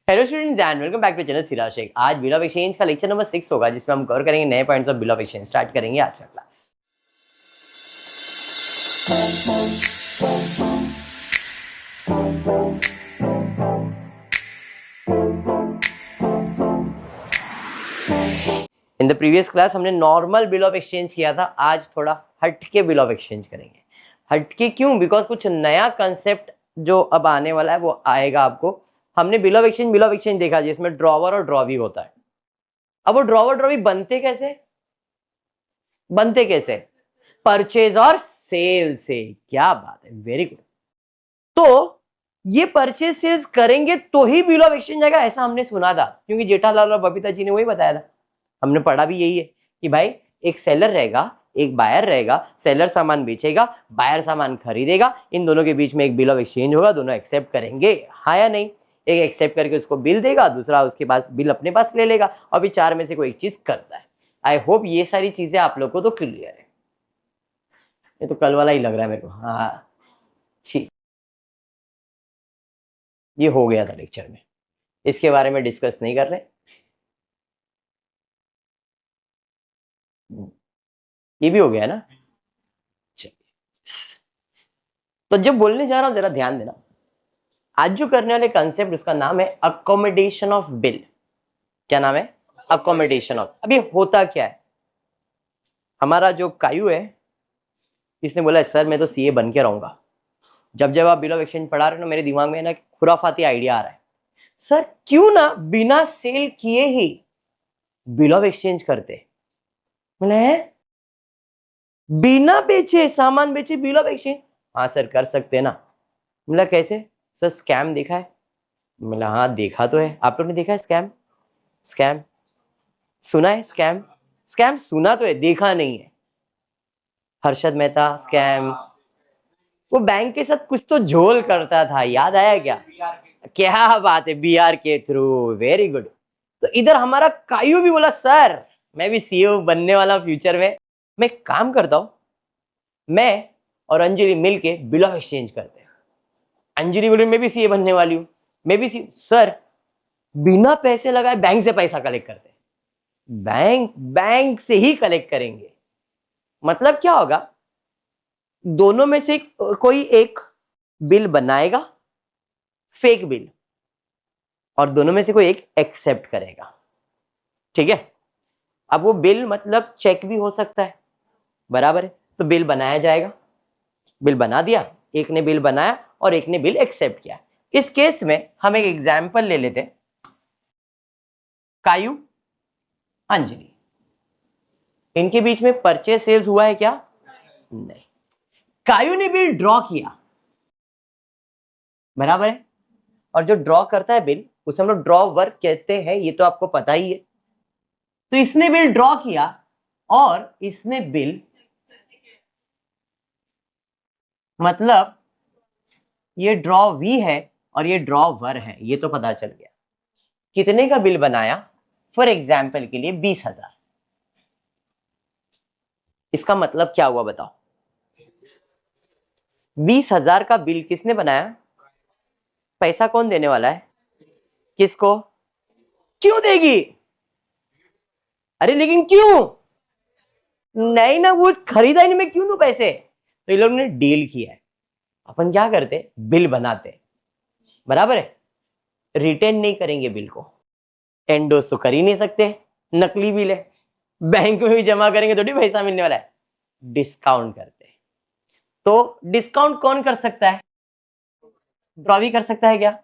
Hello students and welcome back to channel Siraj Shaikh. आज bill of exchange का lecture number 6 होगा, जिसमें हम कवर करेंगे नए points of bill of exchange. Start करेंगे आज का class. In the previous class हमने नॉर्मल बिल ऑफ एक्सचेंज किया था। आज थोड़ा हटके बिल ऑफ एक्सचेंज करेंगे। हटके क्यों? बिकॉज कुछ नया कंसेप्ट जो अब आने वाला है वो आएगा आपको। हमने बिल ऑफ एक्सचेंज देखा जिसमें ड्रॉवर और ड्रॉवी होता है। अब वो ड्रॉवर ड्रॉवी बनते कैसे? परचेज और सेल से। क्या बात है, वेरी गुड। तो ये परचेज सेल्स करेंगे तो ही बिल ऑफ एक्सचेंज आएगा, ऐसा हमने सुना था, क्योंकि जेठालाल और बबीता जी ने वही बताया था। हमने पढ़ा भी यही है कि भाई एक सेलर रहेगा, एक बायर रहेगा। सेलर सामान बेचेगा, बायर सामान खरीदेगा, इन दोनों के बीच में एक बिल ऑफ एक्सचेंज होगा। दोनों एक्सेप्ट करेंगे, हाँ या नहीं? एक एक्सेप्ट करके उसको बिल देगा, दूसरा उसके पास बिल अपने पास ले लेगा, और भी चार में से कोई एक चीज करता है। आई होप ये सारी चीजें आप लोग को तो क्लियर है। ये तो कल वाला ही लग रहा है मेरे को। हाँ ठीक, ये हो गया था लेक्चर में, इसके बारे में डिस्कस नहीं कर रहे। ये भी हो गया ना। तो जब बोलने जा रहा हूं जरा ध्यान देना। आज जो करने वाले कंसेप्ट, उसका नाम है अकोमोडेशन ऑफ बिल। क्या नाम है? Accommodation of. अभी होता क्या है, हमारा जो कायू है, इसने बोला सर मैं तो सीए बन के रहूंगा। जब जब आप बिल ऑफ एक्सचेंज पढ़ा रहे हो ना, मेरे दिमाग में ना खुराफाती आइडिया आ रहा है, सर क्यों ना बिना सेल किए ही बिल ऑफ एक्सचेंज करते। मतलब बिना बेचे, सामान बेचे बिल ऑफ एक्सचेंज। हाँ सर कर सकते हैं ना। बोला कैसे? सर स्कैम देखा है। बोला हाँ देखा तो है। आप लोग ने देखा है स्कैम? स्कैम सुना है? स्कैम स्कैम सुना तो है, देखा नहीं है। हर्षद मेहता स्कैम, वो बैंक के साथ कुछ तो झोल करता था, याद आया क्या? क्या बात है, बीआर के थ्रू। Very good. तो इधर हमारा कायू भी बोला सर मैं भी सीईओ बनने वाला फ्यूचर में, मैं काम करता हूं, मैं और अंजलि मिलके बिल ऑफ एक्सचेंज करते हैं। अंजलि बोली मैं भी सीए बनने वाली हूं, मैं भी सी। सर बिना पैसे लगाए बैंक से पैसा कलेक्ट करते हैं। बैंक से ही कलेक्ट करेंगे। मतलब क्या होगा, दोनों में से कोई एक बिल बनाएगा, फेक बिल, और दोनों में से कोई एक एक्सेप्ट करेगा। ठीक है? अब वो बिल मतलब चेक भी हो सकता है, बराबर है? तो बिल बनाया जाएगा, बिल बना दिया, एक ने बिल बनाया और एक ने बिल एक्सेप्ट किया। इस केस में हम एक एग्जाम्पल ले लेते हैं, कायू अंजलि, इनके बीच में परचेज सेल्स हुआ है क्या? नहीं। कायू ने बिल ड्रॉ किया, बराबर है? और जो ड्रॉ करता है बिल, उसे हम लोग ड्रॉ वर्क कहते हैं, ये तो आपको पता ही है। तो इसने बिल ड्रॉ किया और इसने बिल, मतलब ये ड्रॉ वी है और ये ड्रॉ वर है, ये तो पता चल गया। कितने का बिल बनाया? फॉर एग्जाम्पल के लिए 20,000। इसका मतलब क्या हुआ बताओ? 20,000 का बिल किसने बनाया? पैसा कौन देने वाला है? किसको? क्यों देगी? अरे लेकिन क्यों? नहीं ना, वो खरीदा ही नहीं, मैं क्यों दूं पैसे? तो ये लोग ने डील किया है। अपन क्या करते, बिल बनाते, बराबर है? रिटेन नहीं करेंगे बिल को, एंडोस तो कर ही नहीं सकते, नकली बिल है। बैंक में भी जमा करेंगे थोड़ी पैसा मिलने वाला है। डिस्काउंट करते हैं। तो डिस्काउंट कौन कर सकता है? ड्रॉ भी कर सकता है क्या?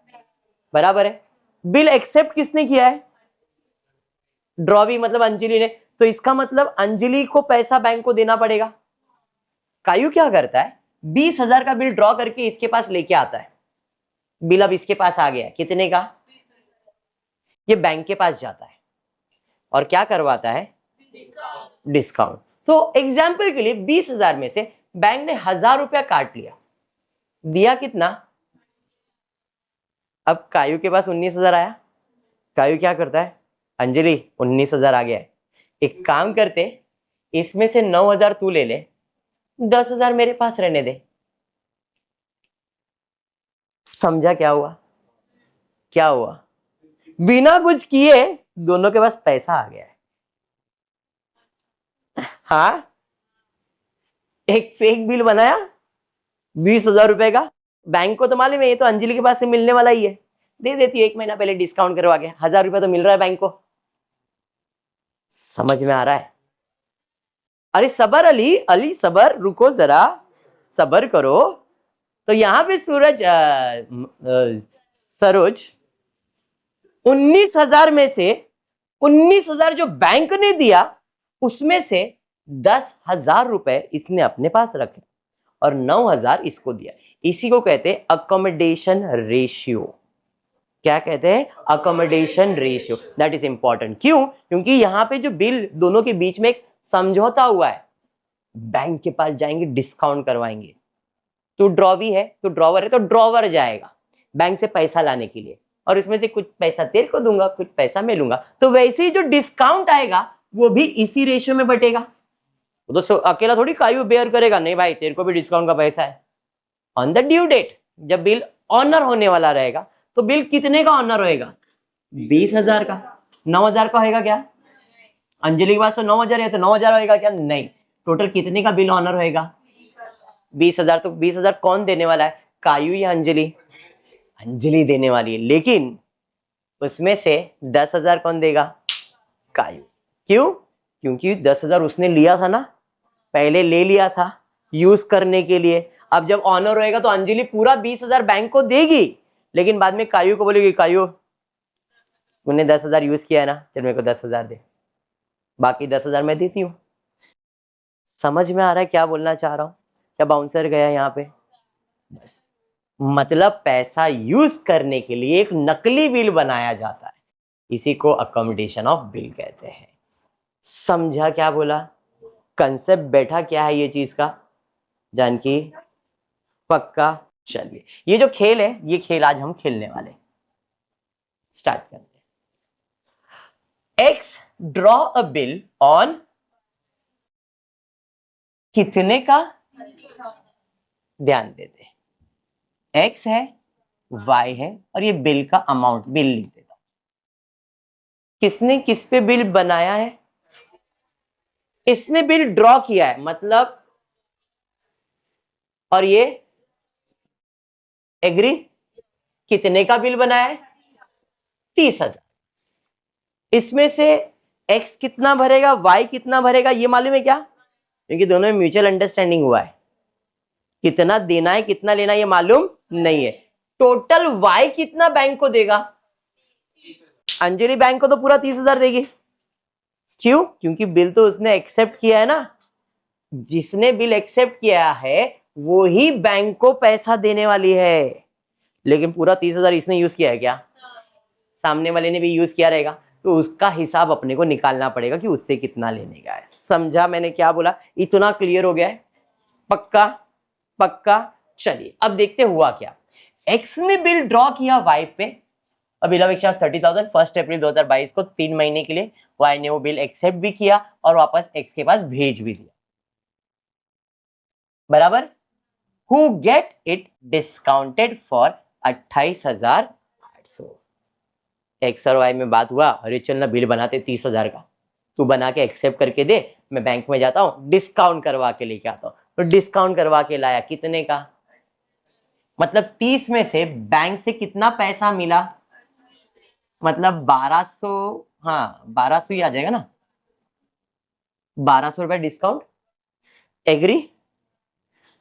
बराबर है। बिल एक्सेप्ट किसने किया है? ड्रॉ भी, मतलब अंजलि ने। तो इसका मतलब अंजलि को पैसा बैंक को देना पड़ेगा। कायू क्या करता है, 20,000 का बिल ड्रॉ करके इसके पास लेके आता है। बिल अब इसके पास आ गया, कितने का? ये बैंक के पास जाता है और क्या करवाता है? डिस्काउंट। तो एग्जाम्पल के लिए 20,000 में से बैंक ने 1,000 रुपया काट लिया, दिया कितना? अब कायू के पास 19,000 आया। कायू क्या करता है, अंजलि 19,000 आ गया है, एक काम करते, इसमें से 9,000 तू ले ले, 10,000 मेरे पास रहने दे। समझा क्या हुआ? क्या हुआ? बिना कुछ किए दोनों के पास पैसा आ गया है। हाँ, एक फेक बिल बनाया 20,000 रुपए का, बैंक को तो मालूम है ये तो अंजलि के पास से मिलने वाला ही है, दे देती है 1 महीना पहले डिस्काउंट करवा के, 1,000 रुपए तो मिल रहा है बैंक को। समझ में आ रहा है? अरे सबर अली, अली सबर, रुको जरा, सबर करो। तो यहां पे सूरज सरोज 19,000 में से 19,000 जो बैंक ने दिया उसमें से 10,000 रुपए इसने अपने पास रखे और 9,000 इसको दिया। इसी को कहते हैं अकोमोडेशन रेशियो। क्या कहते हैं? Accommodation ratio. That is important. क्यों? क्योंकि यहां पे जो बिल दोनों के बीच में एक समझौता हुआ है, बैंक के पास जाएंगे डिस्काउंट करवाएंगे, तो ड्रॉवी है तो ड्रॉवर है तो ड्रॉवर जाएगा बैंक से पैसा लाने के लिए, और इसमें से कुछ पैसा तेरे को दूंगा कुछ पैसा मैं लूंगा, तो वैसे ही जो डिस्काउंट आएगा वो भी इसी रेशियो में बटेगा। वो तो अकेला थोड़ी कायू बेयर करेगा, नहीं भाई तेरे को भी डिस्काउंट का पैसा है। ऑन द ड्यू डेट जब बिल ऑनर होने वाला रहेगा तो बिल कितने का ऑनर होएगा? 20,000 का। 9,000 का होएगा क्या? अंजलि के पास तो 9,000 है तो 9,000 होएगा क्या? नहीं, टोटल कितने का बिल ऑनर होएगा? 20,000। तो 20,000 कौन देने वाला है? कायू या अंजलि? अंजलि देने वाली है, लेकिन उसमें से 10,000 कौन देगा? कायू। क्यों? क्योंकि 10,000 उसने लिया था ना, पहले ले लिया था यूज करने के लिए। अब जब ऑनर होएगा तो अंजलि पूरा 20,000 बैंक को देगी, लेकिन बाद में कायू को बोलेगी कायू तूने 10,000 यूज किया है ना, चल मेरे को 10,000 दे, बाकी 10,000 मैं देती हूं। समझ में आ रहा है क्या बोलना चाह रहा हूं? क्या बाउंसर गया यहाँ पे? बस, मतलब पैसा यूज करने के लिए एक नकली बिल बनाया जाता है, इसी को अकोमोडेशन ऑफ बिल कहते हैं। समझा क्या बोला? कंसेप्ट बैठा क्या है ये चीज का? जानकी पक्का? चलिए, ये जो खेल है ये खेल आज हम खेलने वाले। स्टार्ट करते हैं। X draw a bill on कितने का? ध्यान देते, एक्स है, वाई है, और ये बिल का अमाउंट, बिल लिख देता हूं। किसने किस पे बिल बनाया है? इसने बिल ड्रॉ किया है मतलब, और ये एग्री, कितने का बिल बनाया है? 30,000। इसमें से एक्स कितना भरेगा, वाई कितना भरेगा, ये मालूम है क्या? क्योंकि दोनों में म्यूचुअल अंडरस्टैंडिंग हुआ है। कितना देना है कितना लेना है ये मालूम नहीं है। टोटल वाई कितना बैंक को देगा? अंजलि बैंक को तो पूरा 30,000 देगी। क्यों? क्योंकि बिल तो उसने एक्सेप्ट किया है ना, जिसने बिल एक्सेप्ट किया है वो ही बैंक को पैसा देने वाली है। लेकिन पूरा 30,000 इसने यूज किया है क्या? सामने वाले ने भी यूज किया रहेगा, तो उसका हिसाब अपने को निकालना पड़ेगा कि उससे कितना लेने का है। समझा मैंने क्या बोला? इतना क्लियर हो गया है? पक्का? पक्का। चलिए अब देखते हुआ क्या। एक्स ने बिल ड्रॉ किया वाई पे, अब 30,000 1 अप्रैल 2022 को 3 महीने के लिए वाई ने वो बिल एक्सेप्ट भी किया और वापस एक्स के पास भेज भी दिया, बराबर। Who get it discounted for 28,800। X और वाई में बात हुआ, अरे चल ना बिल बनाते 30,000 का, तू बना के एक्सेप्ट करके दे, मैं बैंक में जाता हूं डिस्काउंट करवा के लेके आता हूं। तो डिस्काउंट करवा के लाया, कितने का? मतलब 30 में से बैंक से कितना पैसा मिला? मतलब 1200, हाँ 1200 ही आ जाएगा ना, 1200 रुपए डिस्काउंट। एग्री?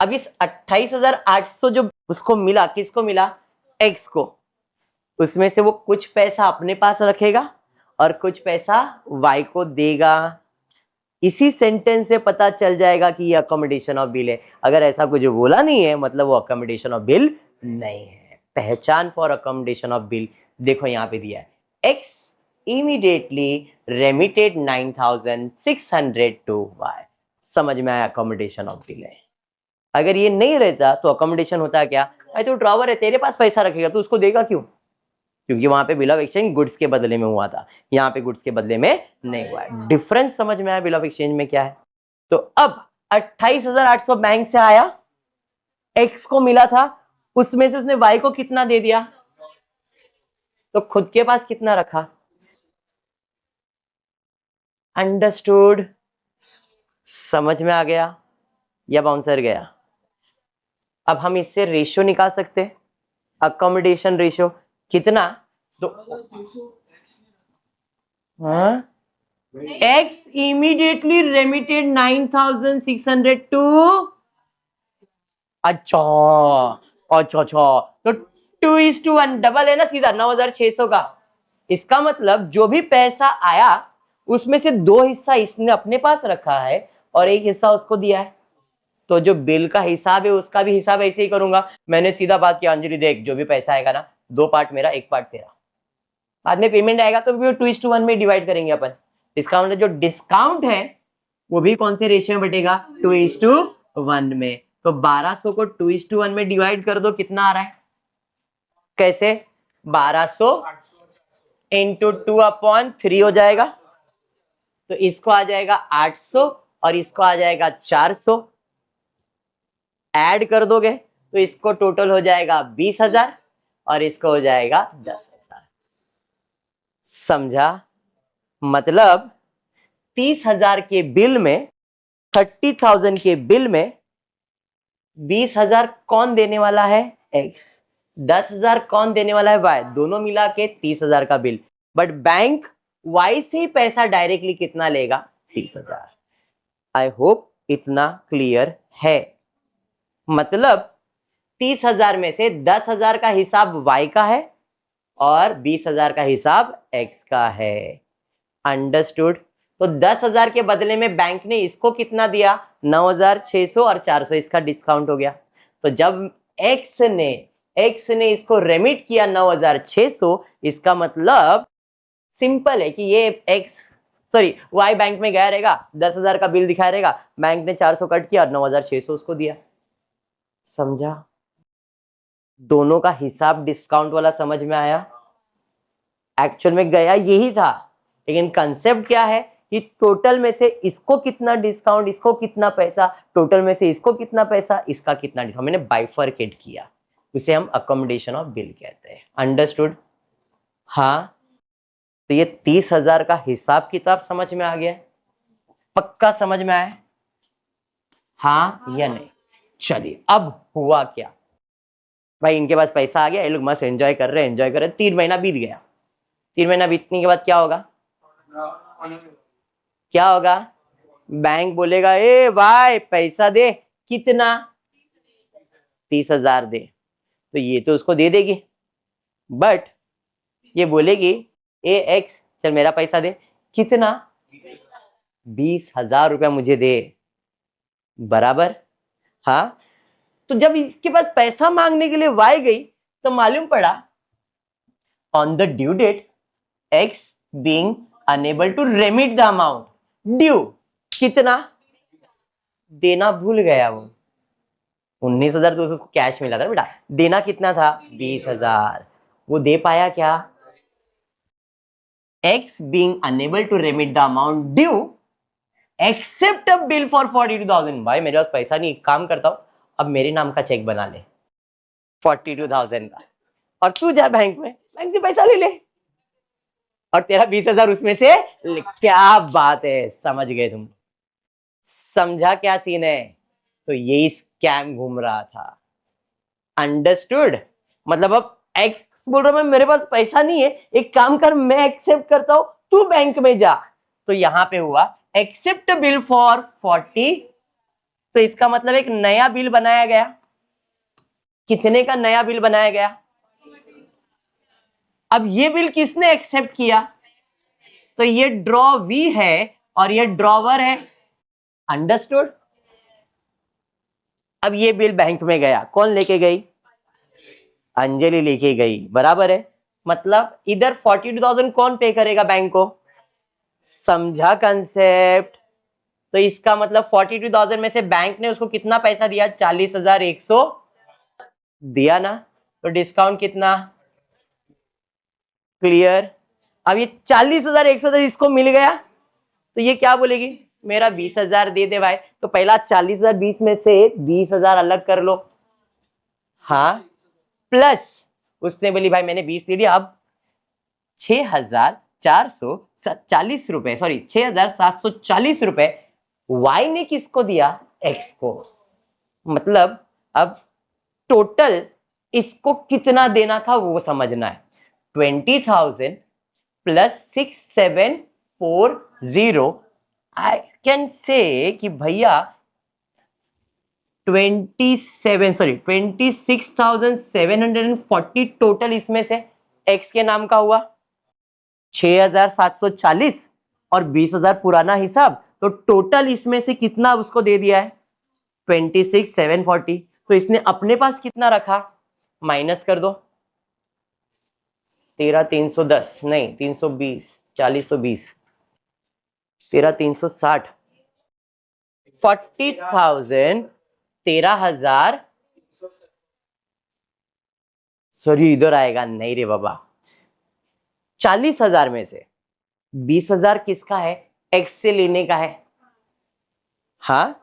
अब इस 28,800 जो उसको मिला, किसको मिला? एक्स को, उसमें से वो कुछ पैसा अपने पास रखेगा और कुछ पैसा वाई को देगा। इसी सेंटेंस से पता चल जाएगा कि ये अकोमोडेशन ऑफ बिल है। अगर ऐसा कुछ बोला नहीं है मतलब वो अकोमोडेशन ऑफ बिल नहीं है। पहचान फॉर अकोमोडेशन ऑफ बिल देखो यहां पे दिया है, X immediately remitted 9,600 to Y. समझ में आया? अकोमोडेशन ऑफ बिल है। अगर ये नहीं रहता तो अकोमोडेशन होता क्या? भाई तो ड्रॉवर है, तेरे पास पैसा रखेगा, तो उसको देगा क्यों? क्योंकि वहां पे बिल ऑफ एक्सचेंज गुड्स के बदले में हुआ था, यहाँ पे गुड्स के बदले में नहीं हुआ है। डिफरेंस समझ में आया बिल ऑफ एक्सचेंज में क्या है? तो अब 28,800 बैंक से आया, एक्स को मिला था, उसमें से उसने वाई को कितना दे दिया? तो खुद के पास कितना रखा? अंडरस्टूड? समझ में आ गया या बाउंसर गया? अब हम इससे रेशियो निकाल सकते हैं, अकोमोडेशन रेशियो कितना? तो एक्स इमीडिएटली रेमिटेड 9,600 टू, अच्छा अच्छा अच्छा, तो 2:1 डबल है ना सीधा 9,600 का। इसका मतलब जो भी पैसा आया उसमें से 2 हिस्सा इसने अपने पास रखा है और 1 हिस्सा उसको दिया है। तो जो बिल का हिसाब है उसका भी हिसाब ऐसे ही करूंगा। मैंने सीधा बात किया, अंजलि देख जो भी पैसा आएगा ना 2 पार्ट मेरा 1 पार्ट तेरा, बाद में पेमेंट आएगा तो 2:1 में डिवाइड करेंगे अपन। डिस्काउंट जो डिस्काउंट है वो भी कौन से रेशियो में बटेगा? 2:1 में। तो 1200 को 2:1 में डिवाइड कर दो, कितना आ रहा है? कैसे? 1200 इंटू 2/3 हो जाएगा, तो इसको आ जाएगा 800 और इसको आ जाएगा 400। ऐड कर दोगे तो इसको टोटल हो जाएगा 20,000 और इसको हो जाएगा 10,000। समझा? मतलब 30,000 के बिल में, 30,000 के बिल में 20,000 कौन देने वाला है? एक्स। 10,000 कौन देने वाला है? वाई। दोनों मिला के 30,000 का बिल। बट बैंक वाई से ही पैसा डायरेक्टली कितना लेगा? 30,000। आई होप इतना क्लियर है। मतलब 30,000 में से 10,000 का हिसाब वाई का है और 20,000 का हिसाब एक्स का है। अंडरस्टूड? तो 10,000 के बदले में बैंक ने इसको कितना दिया? 9,600 और 400, इसका डिस्काउंट हो गया। तो जब एक्स ने इसको रेमिट किया 9,600, इसका मतलब सिंपल है कि ये एक्स वाई बैंक में गया रहेगा, 10,000 का बिल दिखाया रहेगा, बैंक ने 400 कट किया और 9,600 उसको दिया। समझा? दोनों का हिसाब डिस्काउंट वाला समझ में आया? एक्चुअल में गया यही था, लेकिन कंसेप्ट क्या है कि टोटल में से इसको कितना डिस्काउंट, इसको कितना पैसा, टोटल में से इसको कितना पैसा, इसका कितना डिस्काउंट, मैंने बाइफरकेट किया, उसे हम अकोमोडेशन ऑफ बिल कहते हैं। अंडरस्टूड? हाँ, तो ये 30,000 का हिसाब किताब समझ में आ गया? पक्का समझ में आया? हाँ या नहीं? चलिए, अब हुआ क्या भाई, इनके पास पैसा आ गया, ये लोग मस्त एंजॉय कर रहे हैं। 3 महीना बीत गया। 3 महीना बीतने के बाद क्या होगा? क्या होगा? बैंक बोलेगा ए भाई पैसा दे। कितना? 30,000 दे। तो ये तो उसको दे देगी, बट ये बोलेगी ए एक्स चल मेरा पैसा दे। कितना? 20,000 रुपया मुझे दे। बराबर? हाँ। तो जब इसके पास पैसा मांगने के लिए वाई गई तो मालूम पड़ा on the due date X being unable to remit the amount due, कितना देना भूल गया वो। 19,000 तो उसको कैश मिला था बेटा, देना कितना था? 20,000। वो दे पाया क्या? X being unable to remit the amount due accept a bill for 42,000। भाई मेरे पास पैसा नहीं, एक काम करता हूं, अब मेरे नाम का चेक बना ले 42,000 का, और तू जा बैंक से पैसा ले ले और तेरा 20,000 उसमें से क्या बात है, समझ गए तुम? समझा क्या सीन है? तो यही स्कैम घूम रहा था। अंडरस्टूड? मतलब अब एक्स बोल रहा मैं मेरे पास पैसा नहीं है, एक काम कर मैं एक्सेप्ट करता हूं, तू बैंक में जा। तो यहां पे हुआ एक्सेप्ट बिल फॉर 40। तो इसका मतलब एक नया बिल बनाया गया। कितने का नया बिल बनाया गया? अब ये बिल किसने एक्सेप्ट किया? तो ये ड्रॉ वी है और ये ड्रॉवर है। अंडरस्टूड? अब ये बिल बैंक में गया, कौन लेके गई? अंजलि लेके गई। बराबर है? मतलब इधर 42,000 कौन पे करेगा बैंक को? समझा कंसेप्ट? तो इसका मतलब 42,000 में से बैंक ने उसको कितना पैसा दिया? 40,100 दिया ना। तो डिस्काउंट कितना? क्लियर? अब ये 40,100 इसको मिल गया, तो ये क्या बोलेगी? मेरा 20,000 दे दे भाई। तो पहला 40,000 20 में से 20,000 अलग कर लो। हाँ, प्लस उसने बोली भाई मैंने 20 दे दिया, अब 6,440 रुपए, सॉरी 6,740 रुपए y ने किसको दिया? x को। मतलब अब टोटल इसको कितना देना था वो समझना है। 20,000 प्लस 6,740, आई कैन से कि भैया 26,740 टोटल इसमें से x के नाम का हुआ, 6,740 और 20,000 पुराना हिसाब, तो टोटल इसमें से कितना उसको दे दिया है? 26,740। तो इसने अपने पास कितना रखा? माइनस कर दो, 13,310 नहीं 320, 40 तो 20, 13,360, 40,000, 13,000, सॉरी इधर आएगा नहीं रे बाबा, 40,000 में से 20,000 किसका है? एक्स से लेने का है। हाँ,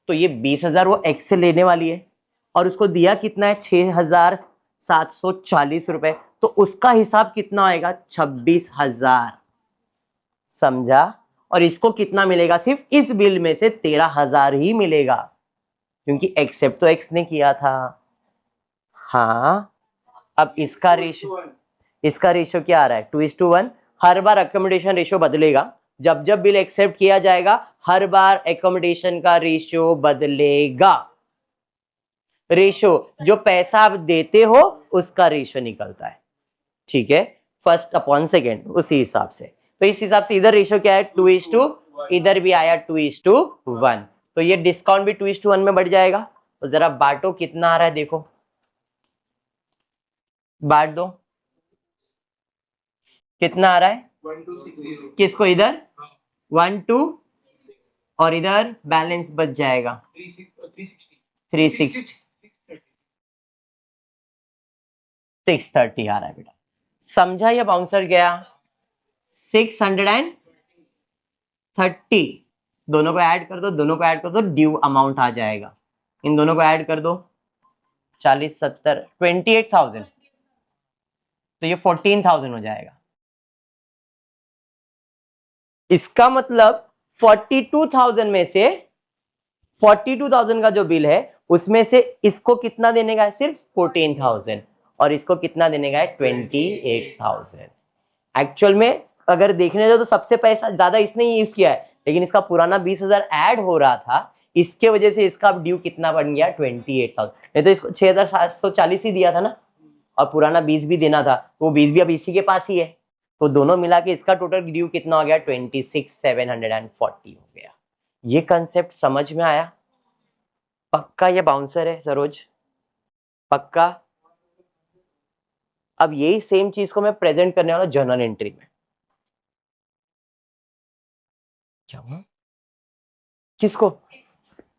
तो ये 20,000 वो एक्स से लेने वाली है और उसको दिया कितना है? 6,740 रुपए, तो उसका हिसाब कितना आएगा? 26,000। समझा? और इसको कितना मिलेगा? सिर्फ इस बिल में से 13,000 ही मिलेगा, क्योंकि एक्सेप्ट तो एक्स ने किया था। हाँ, अब इसका रेशियो क्या आ रहा है? 2:1। हर बार अकोमोडेशन रेशियो बदलेगा, जब जब बिल एक्सेप्ट किया जाएगा हर बार अकोमोडेशन का रेशियो बदलेगा। रेशियो जो पैसा आप देते हो उसका रेशियो निकलता है, ठीक है, फर्स्ट अपॉन सेकेंड, उसी हिसाब से। तो इस हिसाब से इधर रेशियो क्या है? 2:, इधर भी आया 2:1, तो ये डिस्काउंट भी 2:1 में बढ़ जाएगा। तो जरा बांटो, कितना आ रहा है देखो, बांट दो, कितना आ रहा है? 1260। किसको? इधर 12 और इधर बैलेंस बच जाएगा 360, 630 आ रहा है बेटा। समझा? या बाउंसर गया? 630, दोनों को ऐड कर दो, दोनों को ऐड कर दो, ड्यू अमाउंट आ जाएगा। इन दोनों को ऐड कर दो, 40, 70, 28,000, तो ये 14,000 हो जाएगा। इसका मतलब 42,000 में से 42,000 का जो बिल है उसमें से इसको कितना देने का है? सिर्फ 14,000, और इसको कितना देने का है? 28,000। एक्चुअल में अगर देखने जाओ तो सबसे पैसा ज्यादा इसने ही यूज किया है, लेकिन इसका पुराना 20,000 ऐड हो रहा था, इसके वजह से इसका अब ड्यू कितना बन गया? 28,000। नहीं तो इसको 6,740 ही दिया था ना, और पुराना 20 भी देना था, वो 20 भी अब इसी के पास ही है, तो दोनों मिला के इसका टोटल ड्यू कितना हो गया? 26,740 हो गया। ये कंसेप्ट समझ में आया? पक्का ये बाउंसर है सरोज? पक्का? अब यही सेम चीज को मैं प्रेजेंट करने वाला जर्नल एंट्री में। क्या हुआ? किसको?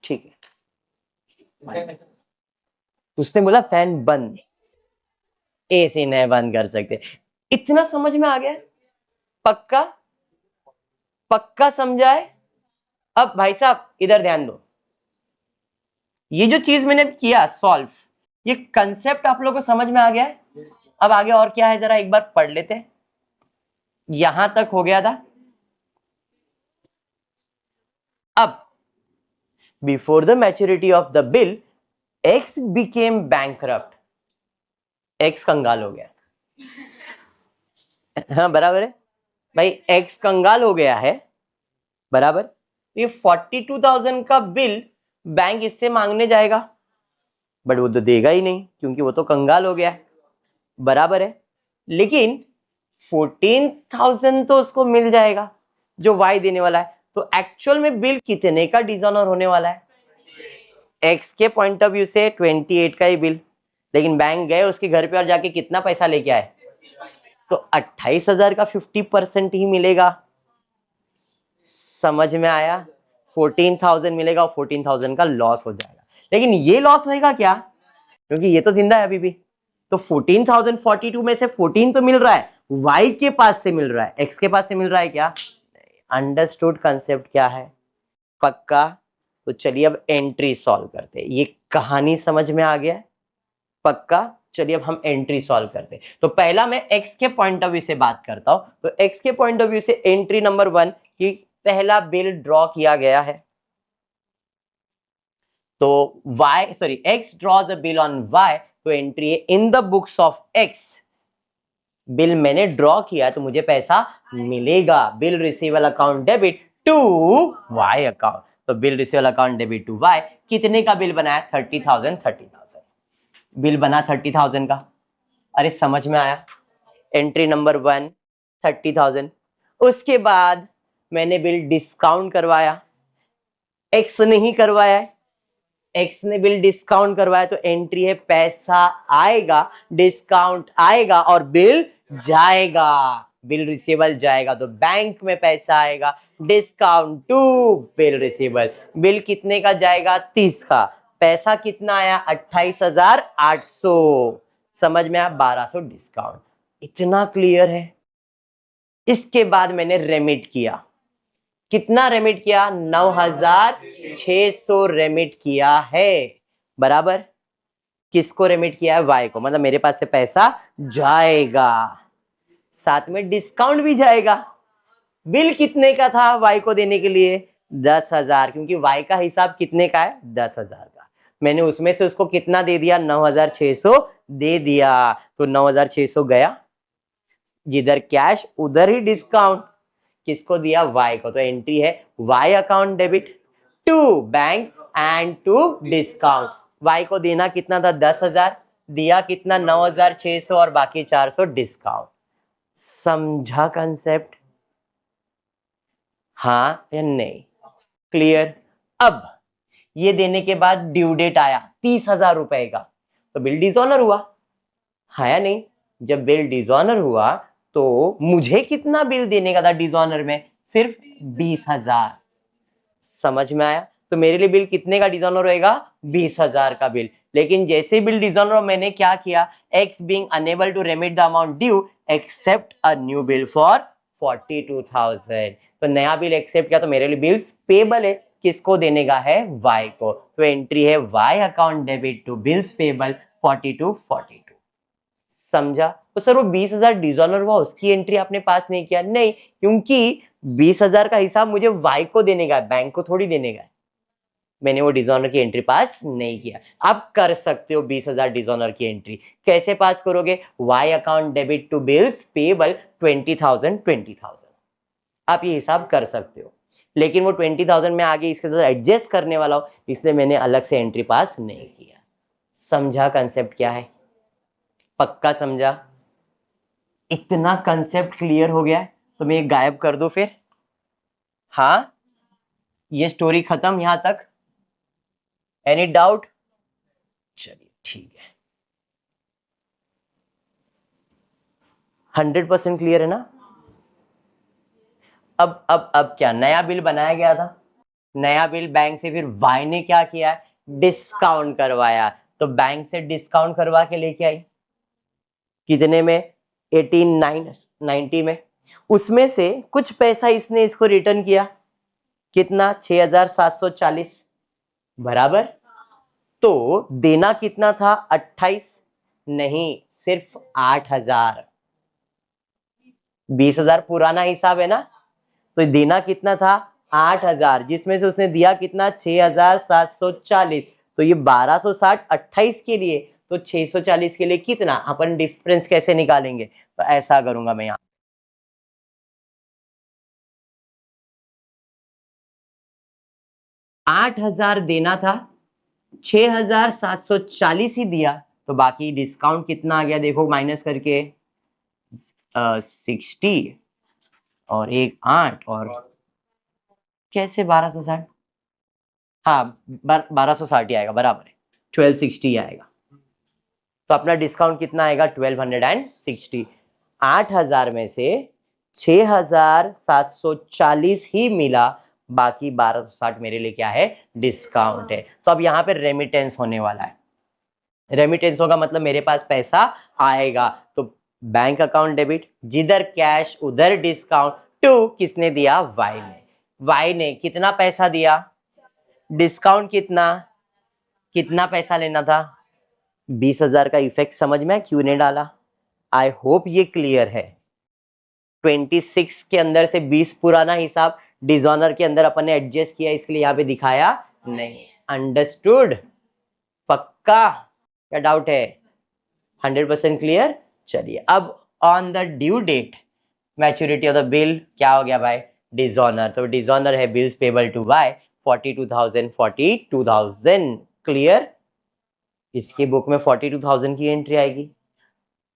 ठीक है, उसने बोला फैन बंद, एसी नहीं बंद कर सकते। इतना समझ में आ गया? पक्का? पक्का समझा है? अब भाई साहब इधर ध्यान दो, ये जो चीज मैंने किया सॉल्व, ये कंसेप्ट आप लोगों को समझ में आ गया है? अब आगे और क्या है जरा एक बार पढ़ लेते हैं। यहां तक हो गया था। अब before the maturity of the bill x became bankrupt, x कंगाल हो गया। हाँ बराबर है भाई, एक्स कंगाल हो गया है, बराबर। ये 42,000 का बिल बैंक इससे मांगने जाएगा, बट वो तो देगा ही नहीं क्योंकि वो तो कंगाल हो गया है, बराबर है। लेकिन 14,000 तो उसको मिल जाएगा जो वाई देने वाला है। तो एक्चुअल में बिल कितने का डिसऑनर होने वाला है? एक्स के पॉइंट ऑफ व्यू से 28 का ही बिल, लेकिन बैंक गए उसके घर पे और जाके कितना पैसा लेके आए? तो 28,000 का 50% ही मिलेगा। समझ में आया? 14,000 मिलेगा और 14,000 का लॉस हो जाएगा। लेकिन ये लॉस होएगा क्या? क्योंकि ये तो जिंदा है अभी भी, तो 14,042 में से 14 तो मिल रहा है, y के पास से मिल रहा है, x के पास से मिल रहा है क्या? अंडरस्टूड कंसेप्ट क्या है? पक्का? तो चलिए अब एंट्री सॉल्व करते हैं। ये कहानी समझ में आ गया? पक्का? चलिए अब हम एंट्री सॉल्व करते हैं। तो पहला मैं एक्स के पॉइंट ऑफ व्यू से बात करता हूं। तो एक्स के पॉइंट ऑफ व्यू से एंट्री नंबर 1 कि पहला बिल ड्रॉ किया गया है। तो x draws a bill on y, तो एंट्री है in the books of x। Bill मैंने ड्रॉ किया तो मुझे पैसा मिलेगा। Bill receivable account debit to y account. तो bill receivable account debit to y। कितने का बिल बनाया? 30,000 बिल बना 30,000 का। अरे समझ में आया? Entry number 1 30,000। उसके बाद मैंने बिल डिस्काउंट करवाया, एक्स ने ही करवाया है, एक्स ने बिल डिस्काउंट करवाया तो एंट्री है पैसा आएगा, डिस्काउंट आएगा और बिल जाएगा। बिल रिसीवेबल जाएगा तो बैंक में पैसा आएगा, discount to bill receivable. Bill कितने का जाएगा? 30 का। पैसा कितना आया? 28,800। समझ में आया? 1,200 डिस्काउंट। इतना क्लियर है। इसके बाद मैंने रेमिट किया। कितना रेमिट किया? 9,600 रेमिट किया है। बराबर। किसको रेमिट किया है? वाई को। मतलब मेरे पास से पैसा जाएगा, साथ में डिस्काउंट भी जाएगा। बिल कितने का था वाई को देने के लिए? 10,000, क्योंकि वाई का हिसाब कितने का है? 10,000 का। मैंने उसमें से उसको कितना दे दिया? 9,600 दे दिया। तो 9,600 गया, जिधर कैश उधर ही डिस्काउंट। किसको दिया? वाई को। तो एंट्री है Y account debit to bank and to discount. Y को देना कितना था? 10,000, दिया कितना? 9,600 और बाकी 400 डिस्काउंट। समझा कंसेप्ट? हाँ या नहीं? क्लियर? अब ये देने के बाद ड्यू डेट आया 30,000 रुपए का, तो बिल डिसऑनर हुआ। हाँ या नहीं? जब बिल डिसऑनर हुआ तो मुझे कितना बिल देने का था डिसऑनर में? सिर्फ 20,000। समझ में आया? तो मेरे लिए बिल कितने का डिसऑनर होएगा? 20,000 का बिल। लेकिन जैसे बिल डिसऑनर मैंने क्या किया? X being unable to remit the amount due accept a new bill for 42,000। तो नया बिल एक्सेप्ट किया तो मेरे लिए बिल्स पेबल है। किसको देने का है? वाई को। तो एंट्री है Y account debit to bills payable 42. समझा? तो सर वो 20,000 डिसऑनर हुआ, उसकी एंट्री आपने पास नहीं किया? नहीं, क्योंकि 20,000 का हिसाब मुझे वाई को देने का है, बैंक को थोड़ी देने का है। मैंने वो डिसऑनर की एंट्री पास नहीं किया। आप कर सकते हो 20,000 डिसऑनर की एंट्री। कैसे पास करोगे? Y account debit to bills payable 20,000. आप ये हिसाब कर सकते हो, लेकिन वो 20,000 में आगे इसके साथ एडजस्ट करने वाला हूं, इसलिए मैंने अलग से एंट्री पास नहीं किया। समझा कंसेप्ट क्या है? पक्का समझा? इतना कंसेप्ट क्लियर हो गया है तो मैं ये गायब कर दूं फिर? हाँ, ये स्टोरी खत्म यहां तक? Any doubt? चलिए ठीक है। 100% क्लियर है ना? अब क्या नया बिल बनाया गया था? नया बिल बैंक से फिर वाई ने क्या किया? डिस्काउंट करवाया। तो बैंक से डिस्काउंट करवा के लेके आई कितने में? 18,990 में। उसमें से कुछ पैसा इसने इसको रिटर्न किया। कितना? 6,740। बराबर। तो देना कितना था? 28 नहीं, सिर्फ 8,000। 20,000 पुराना हिसाब है ना, तो देना कितना था? 8,000, जिसमें से उसने दिया कितना? 6,740। तो ये 1,260 28 के लिए, तो 640 के लिए कितना? अपन डिफरेंस कैसे निकालेंगे? तो ऐसा करूंगा मैं यहाँ। 8,000 देना था, 6,740 ही दिया, तो बाकी डिस्काउंट कितना आ गया? देखो माइनस करके 60 और एक 8 और कैसे 1,260? हाँ 1,260 ही आएगा, बराबर है, 1,260 आएगा। तो अपना डिस्काउंट कितना आएगा? 1,260। 8,000 में से 6,740 ही मिला, बाकी 1,260 मेरे लिए क्या है? डिस्काउंट है। तो अब यहाँ पे रेमिटेंस होने वाला है। रेमिटेंस होगा मतलब मेरे पास पैसा आएगा। तो बैंक अकाउंट डेबिट, जिधर कैश उधर डिस्काउंट टू किसने दिया? वाई ने। वाई ने कितना पैसा दिया? डिस्काउंट कितना? कितना पैसा लेना था? 20,000 का इफेक्ट समझ में क्यों नहीं डाला? आई होप ये क्लियर है। 26 के अंदर से 20 पुराना हिसाब डिजॉनर के अंदर अपन ने एडजस्ट किया, इसके लिए यहाँ पे दिखाया नहीं। अंडरस्टूड? पक्का? क्या डाउट है? 100% क्लियर? चलिए अब on the due date maturity of the bill क्या हो गया भाई? डिजॉनर। तो डिजॉनर है bills payable to by 42,000 clear? इसकी बुक में 42,000 की एंट्री आएगी।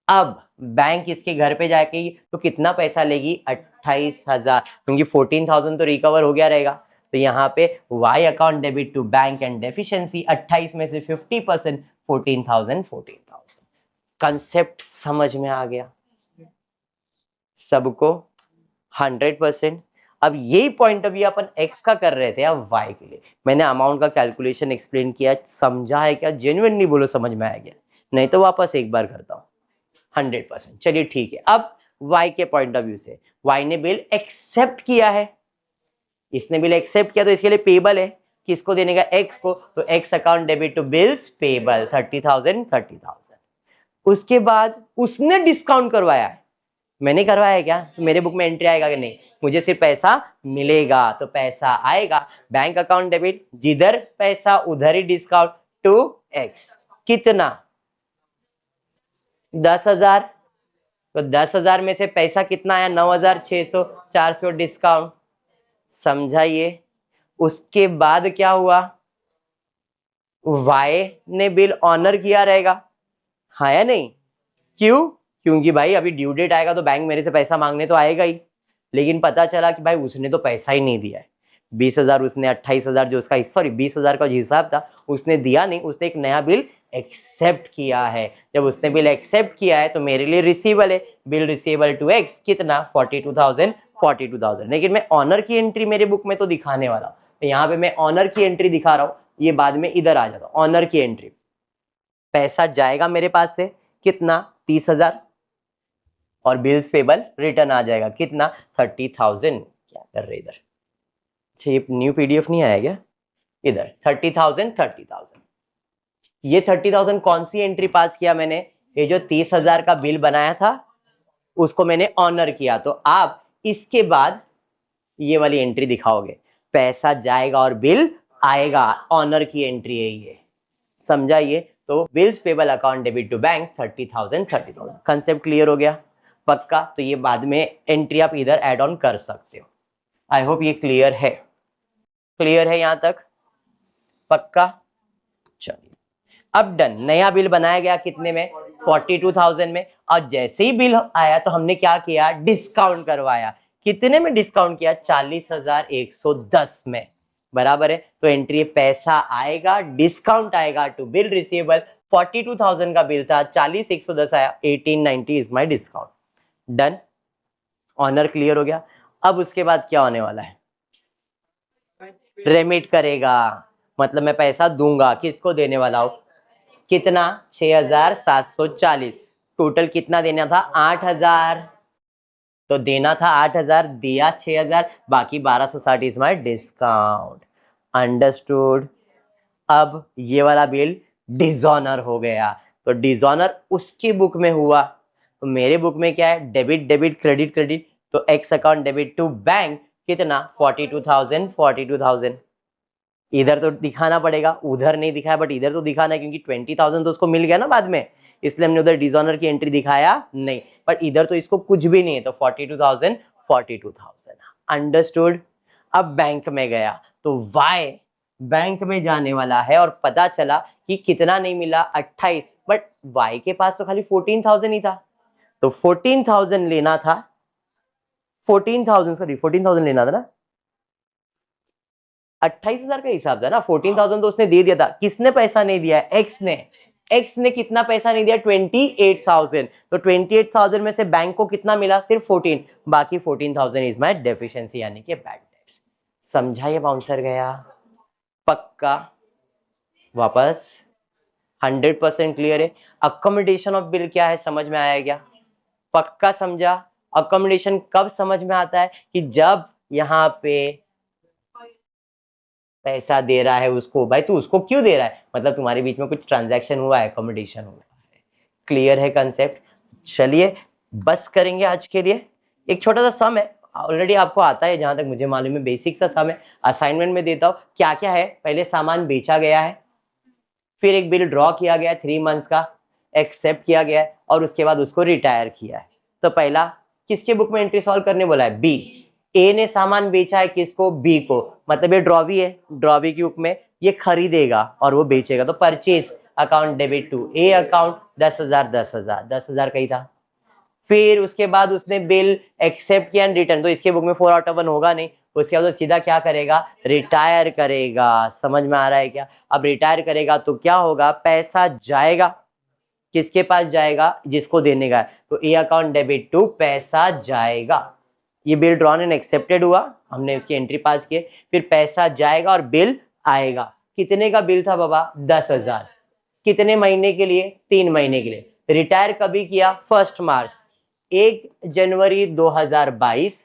अब बैंक इसके घर पे जाके तो कितना पैसा लेगी? 28,000, क्योंकि 14,000 तो रिकवर हो गया रहेगा। तो यहाँ पे Y account debit to bank and deficiency 28 में से 50% 14,000। कंसेप्ट समझ में आ गया सबको? 100%। अब यही point of view upon x का कर रहे थे, अब वाई के लिए मैंने अमाउंट का कैलकुलेशन एक्सप्लेन किया। समझा है क्या? जेन्युइनली बोलो समझ में आ गया? नहीं तो वापस एक बार करता हूं। 100%। चलिए ठीक है। अब y के पॉइंट ऑफ व्यू से y ने बिल एक्सेप्ट किया है, इसने बिल एक्सेप्ट किया तो इसके लिए पेबल है। किसको देने का? x को। तो x account debit to bills payable 30,000। उसके बाद उसने डिस्काउंट करवाया है, मैंने करवाया है क्या? तो मेरे बुक में एंट्री आएगा कि नहीं? मुझे सिर्फ पैसा मिलेगा, तो पैसा आएगा बैंक अकाउंट डेबिट, जिधर पैसा उधर ही डिस्काउंट टू x। कितना? 10,000। तो 10,000 में से पैसा कितना आया? 9,600, 400 डिस्काउंट। समझाइए। उसके बाद क्या हुआ? वाई ने बिल ऑनर किया रहेगा, हाँ या नहीं? क्यों? क्योंकि भाई अभी ड्यू डेट आएगा तो बैंक मेरे से पैसा मांगने तो आएगा ही। लेकिन पता चला कि भाई उसने तो पैसा ही नहीं दिया है। 20,000 उसने 28,000 जो उसका, सॉरी 20,000 का जो हिसाब था उसने दिया नहीं, उसने एक नया बिल एक्सेप्ट किया है। जब उसने बिल एक्सेप्ट किया है तो मेरे लिए रिसीवेबल है, बिल रिसीवेबल टू एक्स। कितना? 42,000। लेकिन मैं ऑनर की एंट्री मेरे बुक में तो दिखाने वाला, तो यहाँ पे मैं ऑनर की एंट्री दिखा रहा हूँ। ये बाद में इधर आ जाता। ऑनर की एंट्री, पैसा जाएगा मेरे पास से कितना? 30,000, और बिल्स पेबल रिटर्न आ जाएगा कितना? 30,000। क्या कर रहे इधर? अच्छा ये न्यू पीडीएफ नहीं आया क्या? इधर 30,000। ये 30,000 कौन सी एंट्री पास किया मैंने? ये जो 30,000 का बिल बनाया था उसको मैंने ऑनर किया। तो आप इसके बाद ये वाली एंट्री दिखाओगे, पैसा जाएगा और बिल आएगा। ऑनर की एंट्री है ये, समझाइए। तो bills payable account debit to bank 30,000। Concept clear हो गया? पक्का? तो ये बाद में एंट्री आप इधर ऐड ऑन कर सकते हो। आई होप ये क्लियर है। क्लियर है यहां तक? पक्का? चलिए अब डन। नया बिल बनाया गया कितने में? 42,000 में। और जैसे ही बिल आया तो हमने क्या किया? डिस्काउंट करवाया। कितने में डिस्काउंट किया? 40,110 में। बराबर है। तो एंट्री पैसा आएगा, डिस्काउंट आएगा टू बिल रिसीवेबल। 42,000 का बिल था, 40,110 आया, 1890 is my discount. Done. Honour clear हो गया। अब उसके बाद क्या होने वाला है? रेमिट करेगा, मतलब मैं पैसा दूंगा। किसको देने वाला हूं? कितना? 6,740। टोटल कितना देना था? 8,000। तो देना था 8,000, दिया 6,000, बाकी 1,260 इज माई डिस्काउंट। अंडरस्टूड? अब ये वाला बिल डिसऑनर हो गया, तो डिसऑनर उसकी बुक में हुआ। तो मेरे बुक में क्या है? Debit debit credit credit. तो X account debit to bank कितना? 42,000। इधर तो दिखाना पड़ेगा, उधर नहीं दिखाया, बट इधर तो दिखाना है क्योंकि 20,000 तो उसको मिल गया ना बाद में, इसलिए हमने उधर डिसऑनर की एंट्री दिखाया नहीं। बट इधर तो इसको कुछ भी नहीं है, तो 42,000। अंडरस्टूड? अब बैंक में गया तो वाई बैंक में जाने वाला है और पता चला कि कितना नहीं मिला? 28। बट वाई के पास तो खाली 14,000 ही था, तो 14,000 लेना था। 14,000 लेना था ना? 28,000 का हिसाब था ना। 14,000 तो उसने दे दिया था। किसने पैसा नहीं दिया? एक्स ने। एक्स ने कितना पैसा नहीं दिया? 28,000। तो 28,000 में से बैंक को कितना मिला? सिर्फ 14। बाकी 14,000 इज माई डेफिशिएंसी, यानी कि बैड डेट्स। समझाइए? बाउंसर गया? पक्का? वापस? 100% क्लियर है? अकोमोडेशन ऑफ बिल क्या है समझ में आया क्या? पक्का समझा? अकोमोडेशन कब समझ में आता है? कि जब यहाँ पे पैसा दे रहा है उसको, भाई तू उसको क्यों दे रहा है, मतलब तुम्हारे बीच में कुछ ट्रांजैक्शन हुआ है, अकोमोडेशन हुआ है। क्लियर है कंसेप्ट? चलिए बस करेंगे आज के लिए। एक छोटा सा सम है, ऑलरेडी आपको आता है जहां तक मुझे मालूम है, बेसिक सा सम है, असाइनमेंट में देता हूं। क्या क्या है, पहले सामान बेचा गया है, फिर एक बिल ड्रॉ किया गया है 3 मंथ्स का, एक्सेप्ट किया गया है, और उसके बाद उसको रिटायर किया है। तो पहला किसके बुक में एंट्री सॉल्व करने बोला है? बी। ए ने सामान बेचा है किसको? बी को, मतलब ये ड्रॉवी है, ड्रॉवी की बुक में ये खरीदेगा और वो बेचेगा, तो purchase account debit to A account 10,000 10,000 10,000 कही था। फिर उसके बाद उसने बिल एक्सेप्ट किया एंड रिटर्न, तो इसके बुक में 4 आउट ऑफ 1 होगा नहीं, उसके बाद तो सीधा क्या करेगा? रिटायर करेगा। समझ में आ रहा है क्या? अब रिटायर करेगा तो क्या होगा? पैसा जाएगा, किसके पास जाएगा? जिसको देने का है, तो ए अकाउंट डेबिट टू पैसा जाएगा। ये बिल ड्रॉन एंड एक्सेप्टेड हुआ, हमने उसकी एंट्री पास की, फिर पैसा जाएगा और बिल आएगा। कितने का बिल था बाबा? 10,000। कितने महीने के लिए? 3 महीने के लिए। रिटायर कभी किया? 1 मार्च। 1 जनवरी 2022,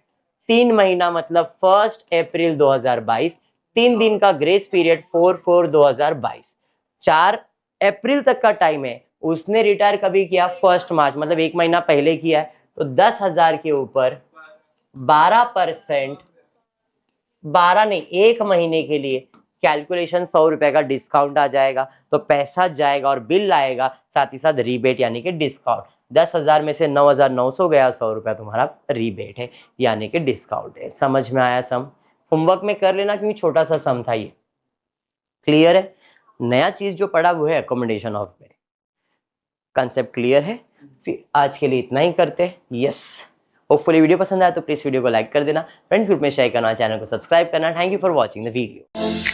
3 महीना मतलब 1 अप्रैल 2022, 3 दिन का ग्रेस पीरियड 4/4/2022, 4 अप्रैल तक का टाइम है। उसने रिटायर कभी किया? 1 मार्च, मतलब 1 महीना पहले किया है, तो 10,000 के ऊपर 12%, 12 नहीं 1 महीने के लिए कैलकुलेशन 100 रुपए का डिस्काउंट आ जाएगा, तो पैसा जाएगा और बिल आएगा, साथ ही साथ रीबेट यानी कि डिस्काउंट। 10,000 में से 9,900 गया, 100 रुपया तुम्हारा रीबेट है यानी कि डिस्काउंट है। समझ में आया सम? होमवर्क में कर लेना क्योंकि छोटा सा सम था ये। क्लियर है? नया चीज जो पढ़ा वो है accommodation of bill. Concept clear है? फिर आज के लिए इतना ही करते हैं। यस, होपफुली वीडियो पसंद आया तो प्लीज वीडियो को लाइक कर देना, फ्रेंड्स ग्रुप में शेयर करना, चैनल को सब्सक्राइब करना। Thank you for watching the video.